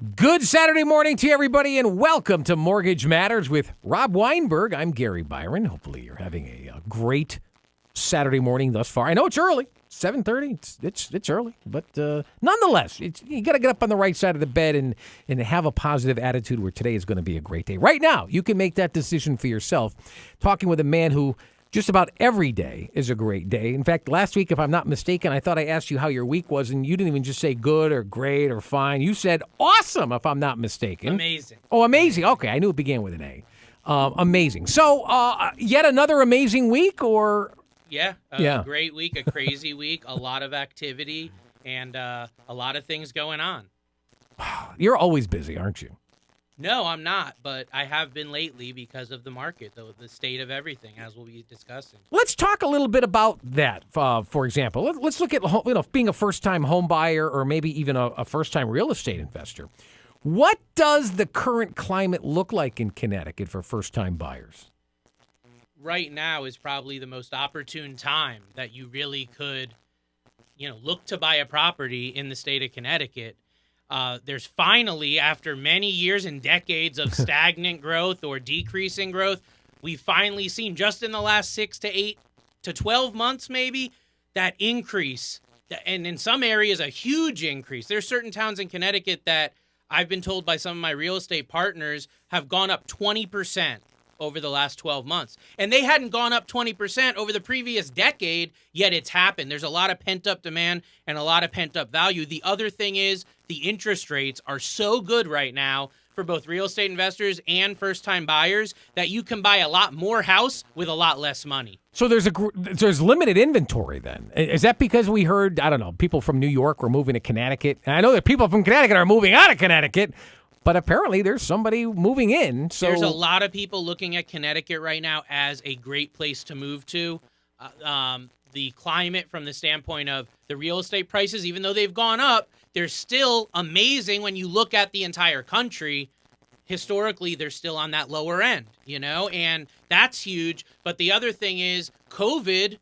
Good Saturday morning to everybody, and welcome to Mortgage Matters with Rob Weinberg. I'm Gary Byron. Hopefully you're having a great Saturday morning thus far. I know it's early, 7:30. It's early, but nonetheless, you got to get up on the right side of the bed and have a positive attitude where today is going to be a great day. Right now, you can make that decision for yourself. Talking with a man who just about every day is a great day. In fact, last week, if I'm not mistaken, I thought I asked you how your week was, and you didn't even just say good or great or fine. You said awesome, if I'm not mistaken. Amazing. Oh, amazing. Okay, I knew it began with an A. Amazing. So, yet another amazing week, or? Yeah, great week, a crazy week, a lot of activity, and a lot of things going on. You're always busy, aren't you? No, I'm not, but I have been lately because of the market, the state of everything, as we'll be discussing. Let's talk a little bit about that. For example, let's look at being a first-time home buyer or maybe even a first-time real estate investor. What does the current climate look like in Connecticut for first-time buyers? Right now is probably the most opportune time that you really could, look to buy a property in the state of Connecticut. There's finally, after many years and decades of stagnant growth or decreasing growth, we've finally seen just in the last 6 to 8 to 12 months maybe that increase. And in some areas, a huge increase. There's certain towns in Connecticut that I've been told by some of my real estate partners have gone up 20% over the last 12 months. And they hadn't gone up 20% over the previous decade, yet it's happened. There's a lot of pent-up demand and a lot of pent-up value. The other thing is the interest rates are so good right now for both real estate investors and first-time buyers that you can buy a lot more house with a lot less money. So there's limited inventory then. Is that because we heard, I don't know, people from New York were moving to Connecticut? And I know that people from Connecticut are moving out of Connecticut, but apparently there's somebody moving in. So there's a lot of people looking at Connecticut right now as a great place to move to. The climate from the standpoint of the real estate prices, even though they've gone up, they're still amazing when you look at the entire country. Historically, they're still on that lower end, and that's huge. But the other thing is COVID,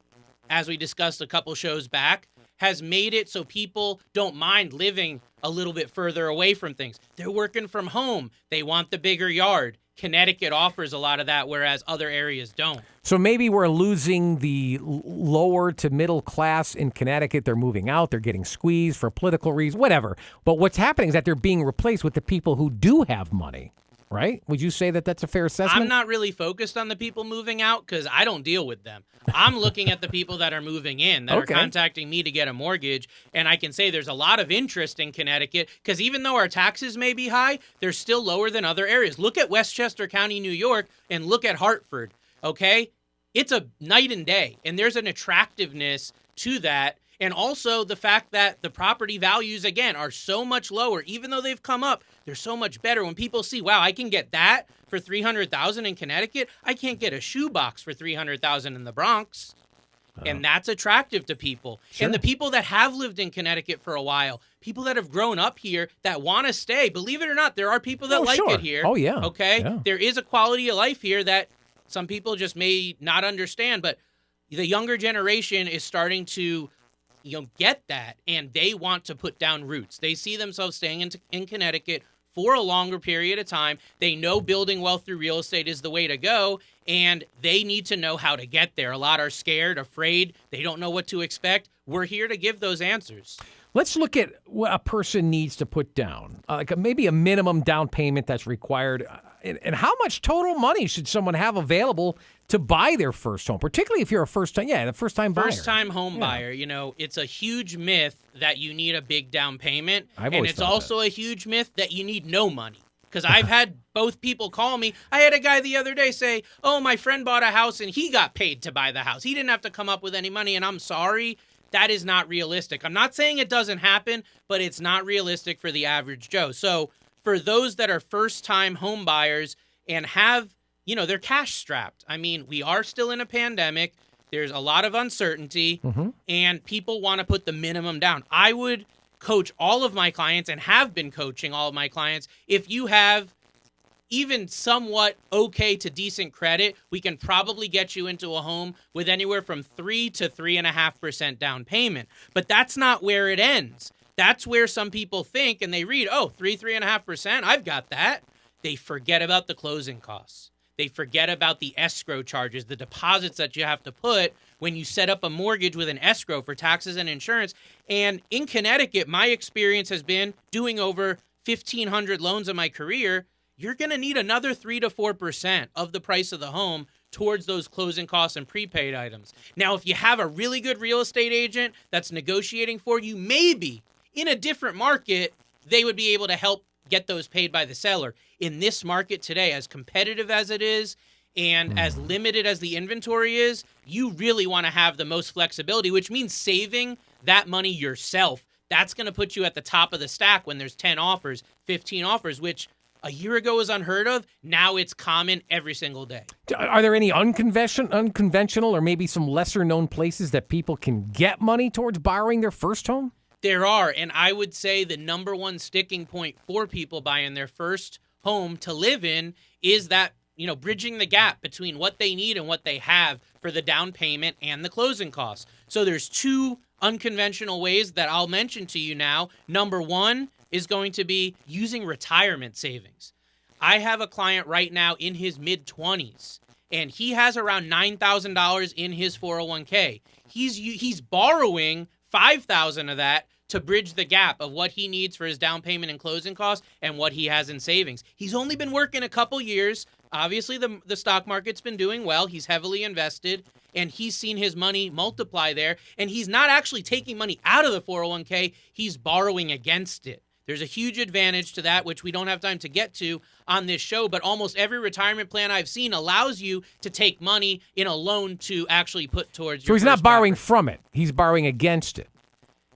as we discussed a couple shows back, has made it so people don't mind living a little bit further away from things. They're working from home. They want the bigger yard. Connecticut offers a lot of that, whereas other areas don't. So maybe we're losing the lower to middle class in Connecticut. They're moving out. They're getting squeezed for political reasons, whatever. But what's happening is that they're being replaced with the people who do have money, right? Would you say that that's a fair assessment? I'm not really focused on the people moving out because I don't deal with them. I'm looking at the people that are moving in, that are contacting me to get a mortgage. And I can say there's a lot of interest in Connecticut because even though our taxes may be high, they're still lower than other areas. Look at Westchester County, New York, and look at Hartford, okay? It's a night and day, and there's an attractiveness to that. And also the fact that the property values, again, are so much lower. Even though they've come up, they're so much better. When people see, wow, I can get that for $300,000 in Connecticut, I can't get a shoebox for $300,000 in the Bronx. And that's attractive to people. Sure. And the people that have lived in Connecticut for a while, people that have grown up here that want to stay, believe it or not, there are people that like it here. Oh, yeah. Okay? Yeah. There is a quality of life here that some people just may not understand. But the younger generation is starting to get that, and they want to put down roots. They see themselves staying in Connecticut for a longer period of time. They know building wealth through real estate is the way to go, and they need to know how to get there. A lot are scared, afraid. They don't know what to expect. We're here to give those answers. Let's look at what a person needs to put down, maybe a minimum down payment that's required, and how much total money should someone have available to buy their first home, particularly if you're a first-time buyer. First-time home buyer, it's a huge myth that you need a big down payment, and it's also a huge myth that you need no money. Because I've had both people call me. I had a guy the other day say, oh, my friend bought a house and he got paid to buy the house. He didn't have to come up with any money, and I'm sorry. That is not realistic. I'm not saying it doesn't happen, but it's not realistic for the average Joe. So for those that are first-time home buyers and have, they're cash strapped. I mean, we are still in a pandemic. There's a lot of uncertainty, and people want to put the minimum down. I would coach all of my clients and have been coaching all of my clients. If you have even somewhat okay to decent credit, we can probably get you into a home with anywhere from 3 to 3.5% down payment. But that's not where it ends. That's where some people think and they read, oh, 3.5%, I've got that. They forget about the closing costs. They forget about the escrow charges, the deposits that you have to put when you set up a mortgage with an escrow for taxes and insurance. And in Connecticut, my experience has been doing over 1,500 loans in my career. You're going to need another 3 to 4% of the price of the home towards those closing costs and prepaid items. Now, if you have a really good real estate agent that's negotiating for you, maybe in a different market, they would be able to help get those paid by the seller. In this market today, as competitive as it is and as limited as the inventory is, you really want to have the most flexibility, which means saving that money yourself. That's going to put you at the top of the stack when there's 10 offers, 15 offers, which a year ago was unheard of. Now it's common every single day. Are there any unconventional or maybe some lesser-known places that people can get money towards borrowing their first home? There are, and I would say the number one sticking point for people buying their first home to live in is that, bridging the gap between what they need and what they have for the down payment and the closing costs. So there's two unconventional ways that I'll mention to you now. Number one is going to be using retirement savings. I have a client right now in his mid-20s, and he has around $9,000 in his 401k. He's borrowing $5,000 of that to bridge the gap of what he needs for his down payment and closing costs and what he has in savings. He's only been working a couple years. Obviously, the stock market's been doing well. He's heavily invested, and he's seen his money multiply there. And he's not actually taking money out of the 401k. He's borrowing against it. There's a huge advantage to that, which we don't have time to get to on this show, but almost every retirement plan I've seen allows you to take money in a loan to actually put towards your So he's not first borrowing property. from it. He's borrowing against it.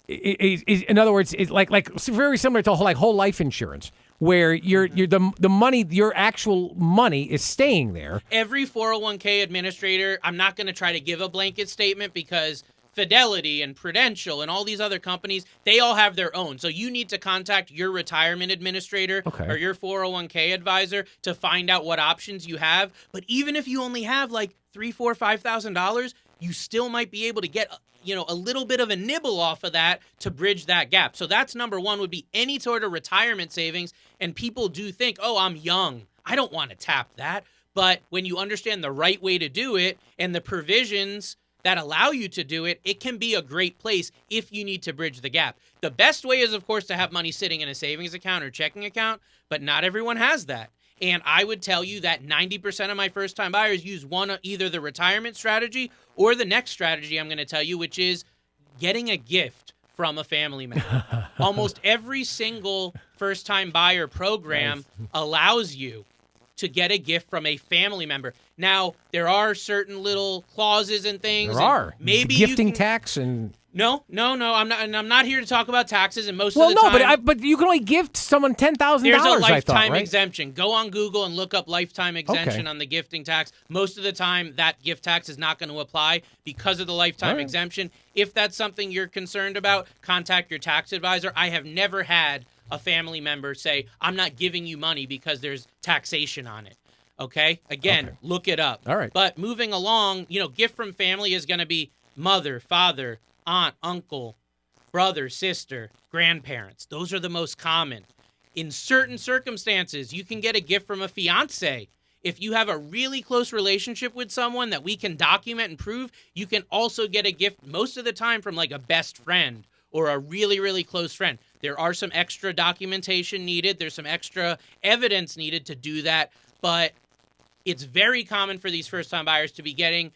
In other words, it's like very similar to whole life insurance, where the money, your actual money is staying there. Every 401k administrator, I'm not going to try to give a blanket statement because Fidelity and Prudential and all these other companies, they all have their own. So you need to contact your retirement administrator or your 401k advisor to find out what options you have. But even if you only have like $3,000, $4,000, $5,000, you still might be able to get a little bit of a nibble off of that to bridge that gap. So that's number one, would be any sort of retirement savings. And people do think, oh, I'm young, I don't want to tap that. But when you understand the right way to do it and the provisions that allow you to do it, it can be a great place if you need to bridge the gap. The best way is, of course, to have money sitting in a savings account or checking account, but not everyone has that. And I would tell you that 90% of my first-time buyers use either the retirement strategy or the next strategy I'm going to tell you, which is getting a gift from a family member. Almost every single first-time buyer program allows you to get a gift from a family member. Now, there are certain little clauses and things. There are. Maybe gifting tax and... No. I'm not here to talk about taxes. And most well, of the time... no, but you can only gift someone $10,000. There's a lifetime I thought, right? exemption. Go on Google and look up lifetime exemption on the gifting tax. Most of the time, that gift tax is not going to apply because of the lifetime exemption. If that's something you're concerned about, contact your tax advisor. I have never had a family member say, I'm not giving you money because there's taxation on it. Okay? Again, look it up. All right. But moving along, gift from family is going to be mother, father, aunt, uncle, brother, sister, grandparents. Those are the most common. In certain circumstances, you can get a gift from a fiance. If you have a really close relationship with someone that we can document and prove, you can also get a gift most of the time from like a best friend or a really, really close friend. There are some extra documentation needed. There's some extra evidence needed to do that. But it's very common for these first-time buyers to be getting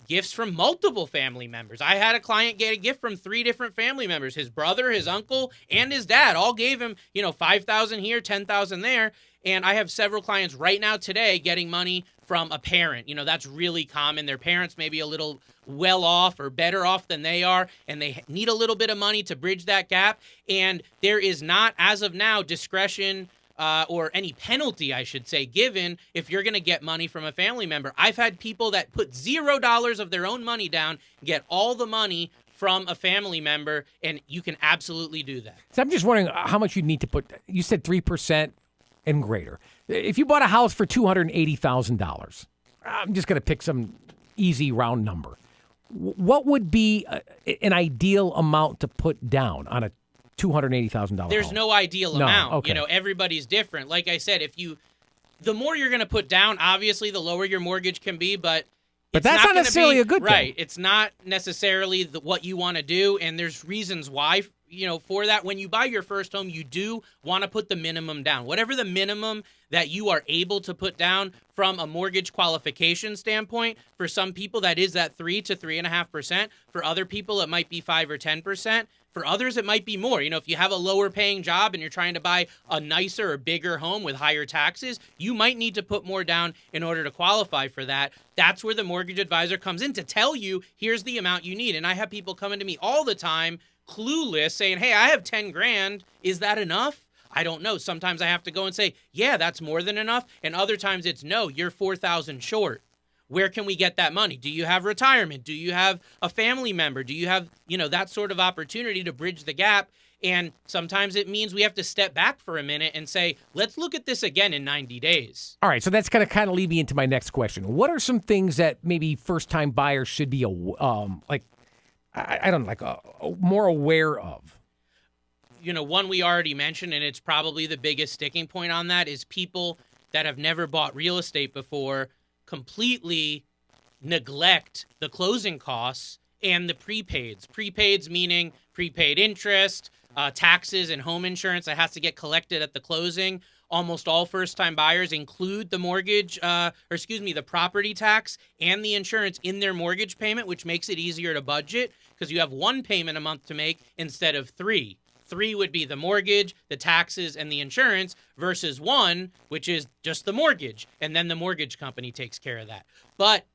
gifts from multiple family members. I had a client get a gift from 3 different family members. His brother, his uncle, and his dad all gave him, $5,000 here, $10,000 there. And I have several clients right now today getting money from a parent. That's really common. Their parents may be a little well off or better off than they are, and they need a little bit of money to bridge that gap. And there is not, as of now, discretion or any penalty, I should say, given if you're going to get money from a family member. I've had people that put $0 of their own money down, get all the money from a family member, and you can absolutely do that. So I'm just wondering how much you'd need to put. You said 3% and greater. If you bought a house for $280,000, I'm just going to pick some easy round number. What would be an ideal amount to put down on a $280,000 There's home? no ideal No, amount. okay. Everybody's different. Like I said, the more you're going to put down, obviously, the lower your mortgage can be, but it's that's not gonna necessarily a good thing. Right. It's not necessarily what you want to do, and there's reasons why, for that. When you buy your first home, you do want to put the minimum down. Whatever the minimum that you are able to put down from a mortgage qualification standpoint, for some people that is that 3 to 3.5%. For other people, it might be 5 or 10%. For others, it might be more. If you have a lower paying job and you're trying to buy a nicer or bigger home with higher taxes, you might need to put more down in order to qualify for that. That's where the mortgage advisor comes in to tell you, here's the amount you need. And I have people coming to me all the time, clueless, saying, hey, I have 10 grand. Is that enough? I don't know. Sometimes I have to go and say, yeah, that's more than enough. And other times it's no, you're 4,000 short. Where can we get that money? Do you have retirement? Do you have a family member? Do you have, that sort of opportunity to bridge the gap? And sometimes it means we have to step back for a minute and say, let's look at this again in 90 days. All right, so that's going to kind of lead me into my next question. What are some things that maybe first-time buyers should be, more aware of? One we already mentioned, and it's probably the biggest sticking point on that, is people that have never bought real estate before completely neglect the closing costs and the prepaids. Prepaids meaning prepaid interest, taxes, and home insurance that has to get collected at the closing. Almost all first-time buyers include the the property tax and the insurance in their mortgage payment, which makes it easier to budget because you have one payment a month to make instead of 3. 3 would be the mortgage, the taxes, and the insurance versus 1, which is just the mortgage. And then the mortgage company takes care of that. But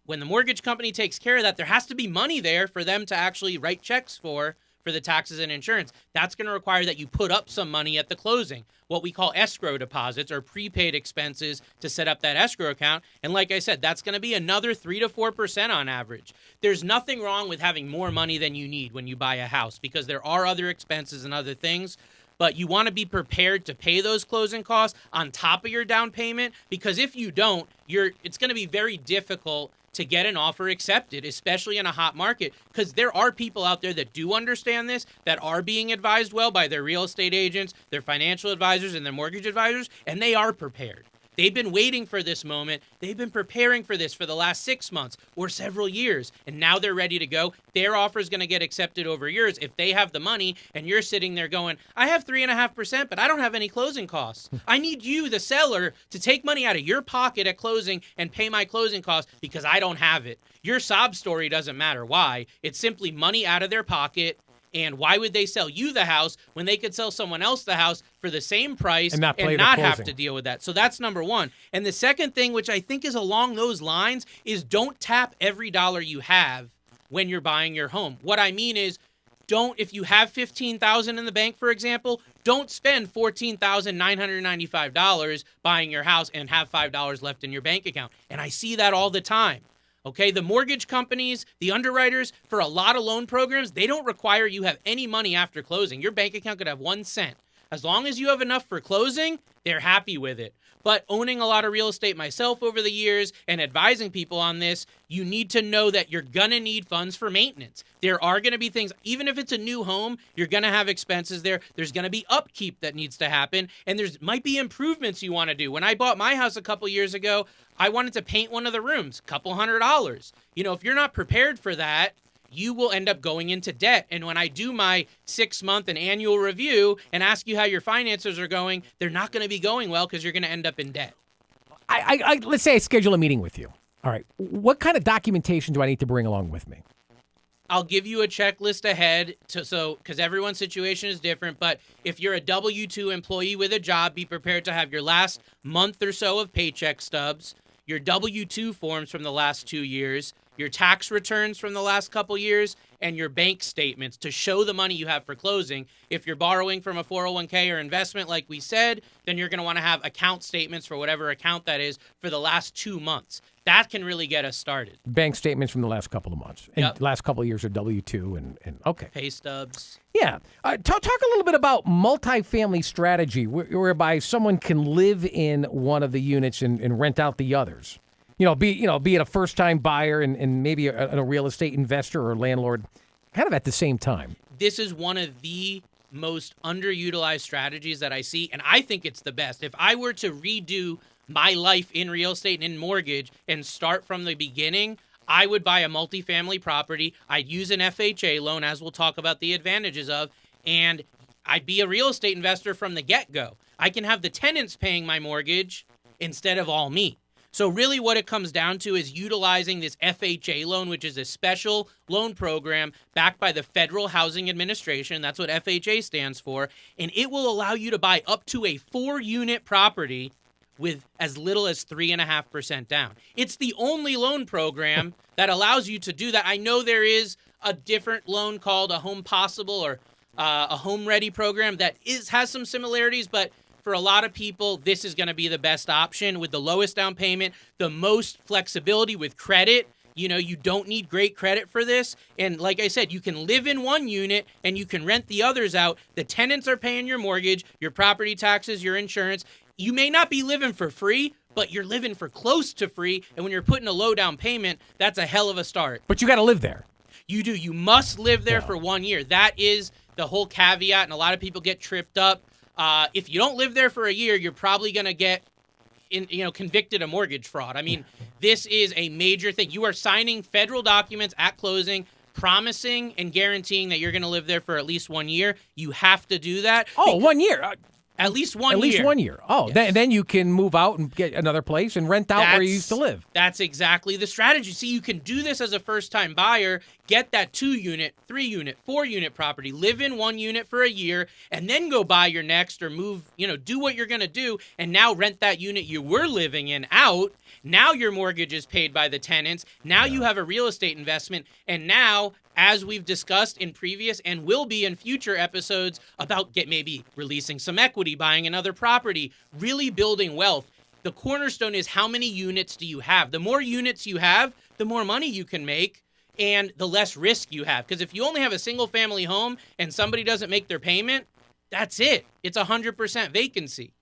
when the mortgage company takes care of that, there has to be money there for them to actually write checks for the taxes and insurance. That's going to require that you put up some money at the closing, what we call escrow deposits or prepaid expenses to set up that escrow account. And like I said, that's going to be another 3 to 4% on average. There's nothing wrong with having more money than you need when you buy a house because there are other expenses and other things. But you want to be prepared to pay those closing costs on top of your down payment because if you don't, it's going to be very difficult to get an offer accepted, especially in a hot market, because there are people out there that do understand this, that are being advised well by their real estate agents, their financial advisors, and their mortgage advisors, and they are prepared. They've been waiting for this moment. They've been preparing for this for the last 6 months or several years, and now they're ready to go. Their offer is going to get accepted over yours if they have the money, and you're sitting there going, I have 3.5%, but I don't have any closing costs. I need you, the seller, to take money out of your pocket at closing and pay my closing costs because I don't have it. Your sob story doesn't matter. Why? It's simply money out of their pocket. And why would they sell you the house when they could sell someone else the house for the same price and not have to deal with that? So that's number one. And the second thing, which I think is along those lines, is don't tap every dollar you have when you're buying your home. What I mean is, if you have $15,000 in the bank, for example, don't spend $14,995 buying your house and have $5 left in your bank account. And I see that all the time. Okay, the mortgage companies, the underwriters, for a lot of loan programs, they don't require you have any money after closing. Your bank account could have 1 cent. As long as you have enough for closing, they're happy with it. But owning a lot of real estate myself over the years and advising people on this, you need to know that you're going to need funds for maintenance. There are going to be things, even if it's a new home, you're going to have expenses there. There's going to be upkeep that needs to happen, and there's might be improvements you want to do. When I bought my house a couple years ago, I wanted to paint one of the rooms, $200. If you're not prepared for that, you will end up going into debt. And when I do my 6-month and annual review and ask you how your finances are going, they're not going to be going well because you're going to end up in debt. Let's say I schedule a meeting with you. All right. What kind of documentation do I need to bring along with me? I'll give you a checklist ahead because everyone's situation is different. But if you're a W-2 employee with a job, be prepared to have your last month or so of paycheck stubs, your W-2 forms from the last 2 years, your tax returns from the last couple years, and your bank statements to show the money you have for closing. If you're borrowing from a 401k or investment, like we said, then you're going to want to have account statements for whatever account that is for the last 2 months. That can really get us started. Bank statements from the last couple of months. And Yep. last couple of years are W-2 and okay. Pay stubs. Yeah. Talk a little bit about multifamily strategy whereby someone can live in one of the units and rent out the others. Be it a first-time buyer and maybe a real estate investor or landlord kind of at the same time. This is one of the most underutilized strategies that I see, and I think it's the best. If I were to redo my life in real estate and in mortgage and start from the beginning, I would buy a multifamily property. I'd use an FHA loan, as we'll talk about the advantages of, and I'd be a real estate investor from the get-go. I can have the tenants paying my mortgage instead of all me. So really what it comes down to is utilizing this FHA loan, which is a special loan program backed by the Federal Housing Administration. That's what FHA stands for. And it will allow you to buy up to a 4-unit property with as little as 3.5% down. It's the only loan program that allows you to do that. I know there is a different loan called a Home Possible or a Home Ready program that has some similarities, but for a lot of people, this is going to be the best option with the lowest down payment, the most flexibility with credit. You know, you don't need great credit for this. And like I said, you can live in one unit and you can rent the others out. The tenants are paying your mortgage, your property taxes, your insurance. You may not be living for free, but you're living for close to free. And when you're putting a low down payment, that's a hell of a start. But you got to live there. You do. You must live there for 1 year. That is the whole caveat, and a lot of people get tripped up. If you don't live there for a year, you're probably going to get convicted of mortgage fraud. I mean, this is a major thing. You are signing federal documents at closing, promising and guaranteeing that you're going to live there for at least 1 year. You have to do that. Oh, 1 year. At least 1 year. At least 1 year. Oh, Yes. then you can move out and get another place and rent out where you used to live. That's exactly the strategy. See, you can do this as a first-time buyer, get that 2-unit, 3-unit, 4-unit property, live in 1 unit for a year, and then go buy your next or move, do what you're going to do, and now rent that unit you were living in out. Now your mortgage is paid by the tenants. Now you have a real estate investment, and now, as we've discussed in previous and will be in future episodes about maybe releasing some equity, buying another property, really building wealth. The cornerstone is how many units do you have? The more units you have, the more money you can make and the less risk you have. Because if you only have a single family home and somebody doesn't make their payment, that's it. It's 100% vacancy.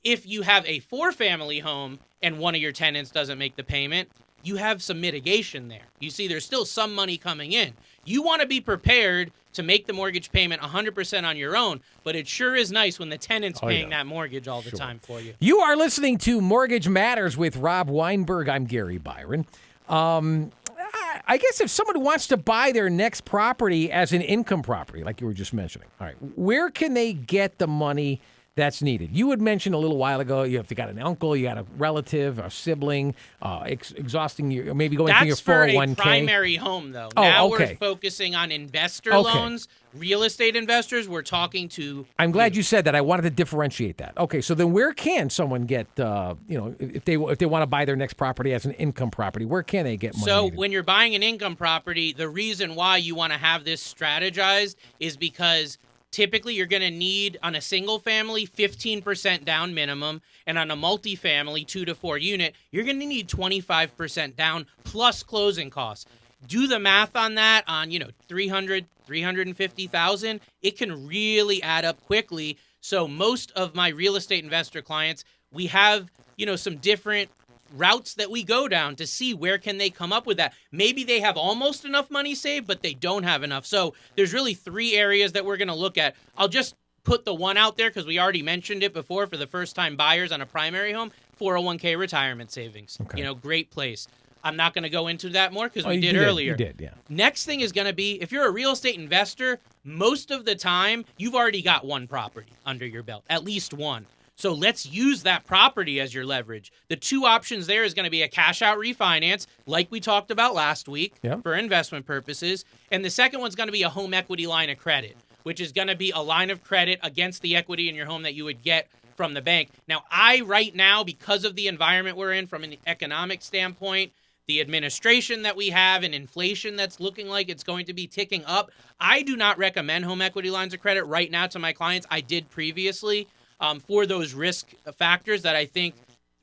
If you have a 4-family home and one of your tenants doesn't make the payment, you have some mitigation there. You see, there's still some money coming in. You want to be prepared to make the mortgage payment 100% on your own, but it sure is nice when the tenant's paying that mortgage all the time for you. You are listening to Mortgage Matters with Rob Weinberg. I'm Gary Byron. I guess if somebody wants to buy their next property as an income property, like you were just mentioning, all right, where can they get the money that's needed? You had mentioned a little while ago, if you got an uncle, you got a relative, a sibling, exhausting your, maybe going through your 401k. That's for a primary home, though. Oh, now okay. We're focusing on investor loans, real estate investors. We're talking to. I'm glad you said that. I wanted to differentiate that. Okay, so then where can someone get, if they want to buy their next property as an income property, where can they get money? So needed? when you're buying an income property, the reason why you want to have this strategized is because typically you're going to need, on a single family, 15% down minimum, and on a multifamily 2 to 4 unit, you're going to need 25% down plus closing costs. Do the math on that on, 300, 350,000. It can really add up quickly. So most of my real estate investor clients, we have, some different routes that we go down to see where can they come up with that. Maybe they have almost enough money saved, but they don't have enough. So there's really 3 areas that we're going to look at. I'll just put the one out there because we already mentioned it before for the first-time buyers on a primary home, 401k retirement savings. Okay. Great place. I'm not going to go into that more because we did earlier. You did, yeah. Next thing is going to be, if you're a real estate investor, most of the time, you've already got one property under your belt, at least one. So let's use that property as your leverage. The 2 options there is going to be a cash out refinance, like we talked about last week, for investment purposes. And the second one's going to be a home equity line of credit, which is going to be a line of credit against the equity in your home that you would get from the bank. Now, right now, because of the environment we're in from an economic standpoint, the administration that we have and inflation that's looking like it's going to be ticking up, I do not recommend home equity lines of credit right now to my clients. I did previously. For those risk factors that I think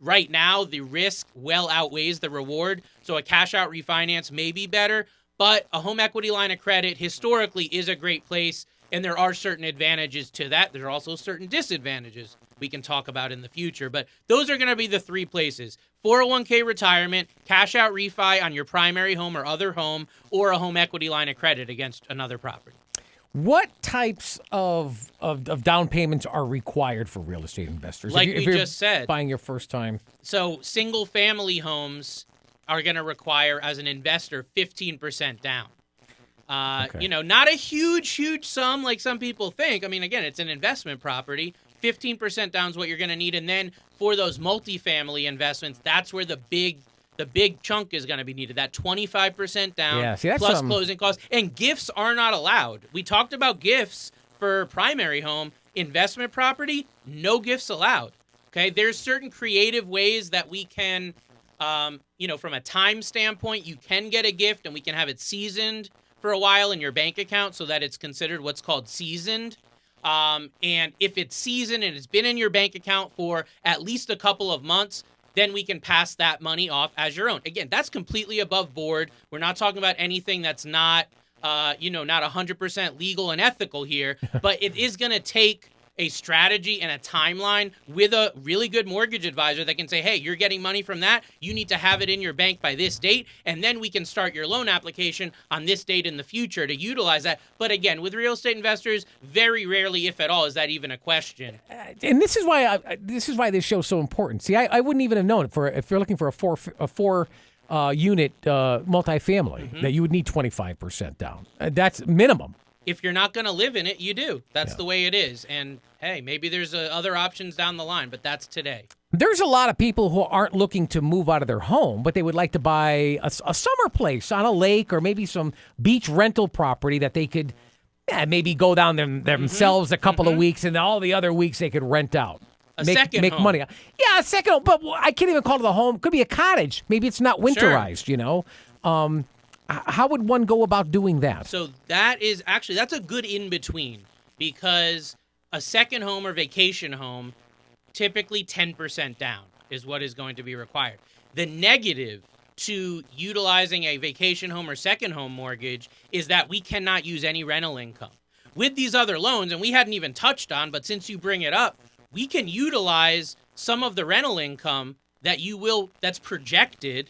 right now the risk well outweighs the reward. So a cash out refinance may be better, but a home equity line of credit historically is a great place, and there are certain advantages to that. There are also certain disadvantages we can talk about in the future, but those are going to be the 3 places: 401k retirement, cash out refi on your primary home or other home, or a home equity line of credit against another property. What types of down payments are required for real estate investors? Like if we you're just said. buying your first time. So single family homes are going to require, as an investor, 15% down. Okay. Not a huge sum like some people think. I mean, again, it's an investment property. 15% down is what you're going to need. And then for those multifamily investments, that's where the big chunk is going to be needed. That 25% down, Yeah, see, that's plus closing costs. And gifts are not allowed. We talked about gifts for primary home. Investment property, no gifts allowed. Okay, there's certain creative ways that we can, from a time standpoint, you can get a gift and we can have it seasoned for a while in your bank account so that it's considered what's called seasoned. And if it's seasoned and it's been in your bank account for at least a couple of months, then we can pass that money off as your own. Again, that's completely above board. We're not talking about anything that's not, not 100% legal and ethical here, but it is going to take a strategy and a timeline with a really good mortgage advisor that can say, hey, you're getting money from that. You need to have it in your bank by this date. And then we can start your loan application on this date in the future to utilize that. But again, with real estate investors, very rarely, if at all, is that even a question. And this is why this show's so important. See, I wouldn't even have known it if you're looking for a four unit multifamily that you would need 25% down. That's minimum. If you're not going to live in it, you do. That's the way it is. And hey, maybe there's other options down the line, but that's today. There's a lot of people who aren't looking to move out of their home, but they would like to buy a summer place on a lake or maybe some beach rental property that they could maybe go down themselves a couple of weeks, and all the other weeks they could rent out. Make home. Money. Yeah, a second home. But I can't even call it a home. Could be a cottage. Maybe it's not winterized, How would one go about doing that? So that's a good in-between, because a second home or vacation home, typically 10% down is what is going to be required. The negative to utilizing a vacation home or second home mortgage is that we cannot use any rental income. With these other loans, and we hadn't even touched on, but since you bring it up, we can utilize some of the rental income that's projected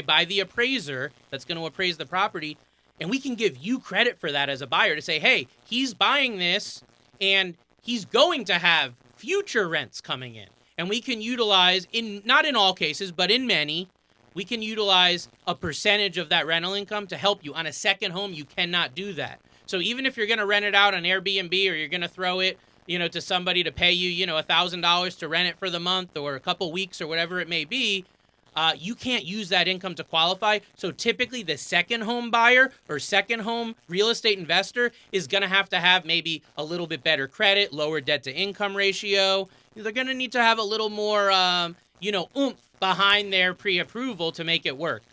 by the appraiser that's going to appraise the property, and we can give you credit for that as a buyer to say, hey, he's buying this and he's going to have future rents coming in. And we can utilize, not in all cases, but in many, we can utilize a percentage of that rental income to help you. On a second home, you cannot do that. So even if you're going to rent it out on Airbnb, or you're going to throw it, to somebody to pay you, $1,000 to rent it for the month or a couple weeks or whatever it may be, you can't use that income to qualify. So typically the second home buyer or second home real estate investor is going to have maybe a little bit better credit, lower debt to income ratio. They're going to need to have a little more, oomph behind their pre-approval to make it work.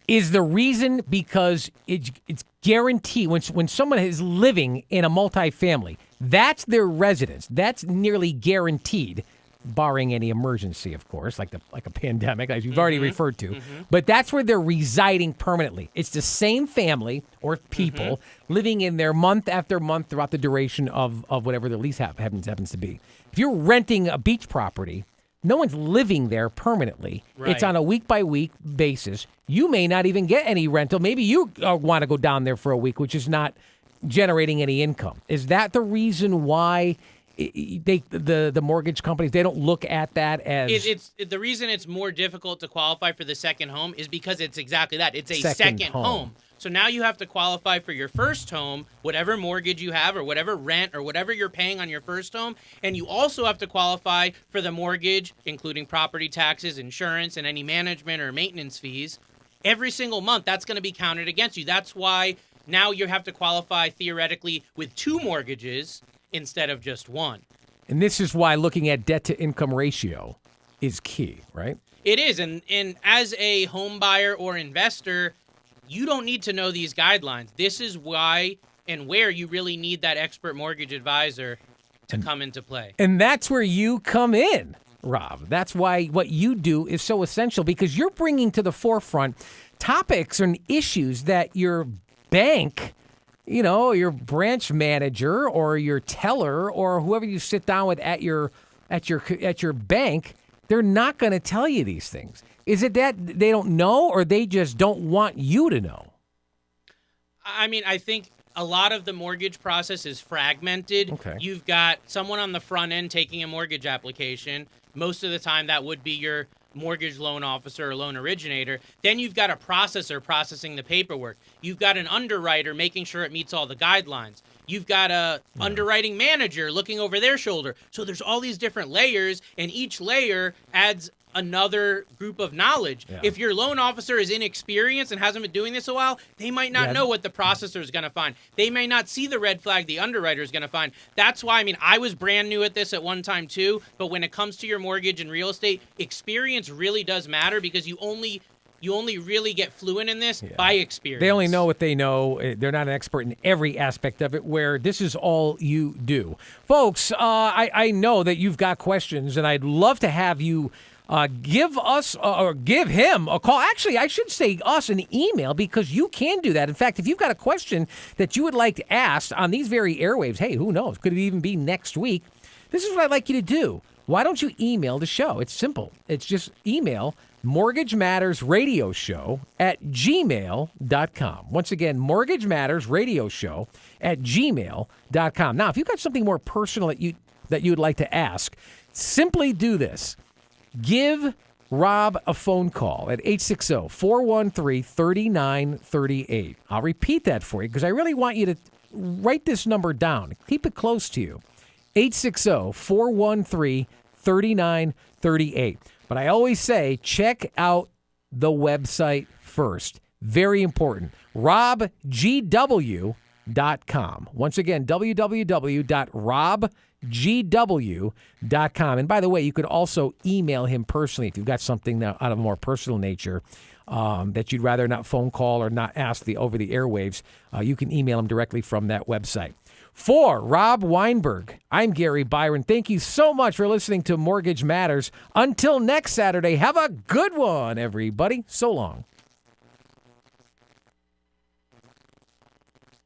Is the reason because it's guaranteed when someone is living in a multifamily, that's their residence. That's nearly guaranteed, barring any emergency, of course, like a pandemic, as you've already referred to. But that's where they're residing permanently. It's the same family or people living in there month after month throughout the duration of whatever the lease happens to be. If you're renting a beach property, no one's living there permanently. Right. It's on a week-by-week basis. You may not even get any rental. Maybe you want to go down there for a week, which is not generating any income. Is that the reason why the mortgage companies, they don't look at that as... It's the reason it's more difficult to qualify for the second home is because it's exactly that. It's a second home. So now you have to qualify for your first home, whatever mortgage you have or whatever rent or whatever you're paying on your first home. And you also have to qualify for the mortgage, including property taxes, insurance, and any management or maintenance fees. Every single month, that's going to be counted against you. That's why now you have to qualify theoretically with 2 mortgages instead of just 1. And this is why looking at debt to income ratio is key, right? It is. And as a home buyer or investor, you don't need to know these guidelines. This is why and where you really need that expert mortgage advisor to come into play. And that's where you come in, Rob. That's why what you do is so essential, because you're bringing to the forefront topics and issues that your bank, your branch manager or your teller or whoever you sit down with at your bank, they're not going to tell you these things. Is it that they don't know, or they just don't want you to know? I mean, I think a lot of the mortgage process is fragmented. Okay. You've got someone on the front end taking a mortgage application. Most of the time, that would be your mortgage loan officer or loan originator. Then you've got a processor processing the paperwork. You've got an underwriter making sure it meets all the guidelines. You've got a underwriting manager looking over their shoulder. So there's all these different layers, and each layer adds another group of knowledge. Yeah. If your loan officer is inexperienced and hasn't been doing this a while, they might not know what the processor is going to find. They may not see the red flag the underwriter is going to find. That's why, I was brand new at this at one time too, but when it comes to your mortgage and real estate, experience really does matter, because you only really get fluent in this by experience. They only know what they know. They're not an expert in every aspect of it, where this is all you do. Folks, I know that you've got questions, and I'd love to have you give us or give him a call. Actually, I should say us an email, because you can do that. In fact, if you've got a question that you would like to ask on these very airwaves, hey, who knows? Could it even be next week? This is what I'd like you to do. Why don't you email the show? It's simple. It's just email Mortgage Matters Radio Show at gmail.com. Once again, Mortgage Matters Radio Show at gmail.com. Now, if you've got something more personal that you'd like to ask, simply do this. Give Rob a phone call at 860-413-3938. I'll repeat that for you, because I really want you to write this number down. Keep it close to you. 860-413-3938. But I always say, check out the website first. Very important. RobGW.com. Once again, www.robgw.com. And by the way, you could also email him personally if you've got something out of a more personal nature that you'd rather not phone call or not ask over the airwaves. You can email him directly from that website. For Rob Weinberg, I'm Gary Byron. Thank you so much for listening to Mortgage Matters. Until next Saturday, have a good one, everybody. So long.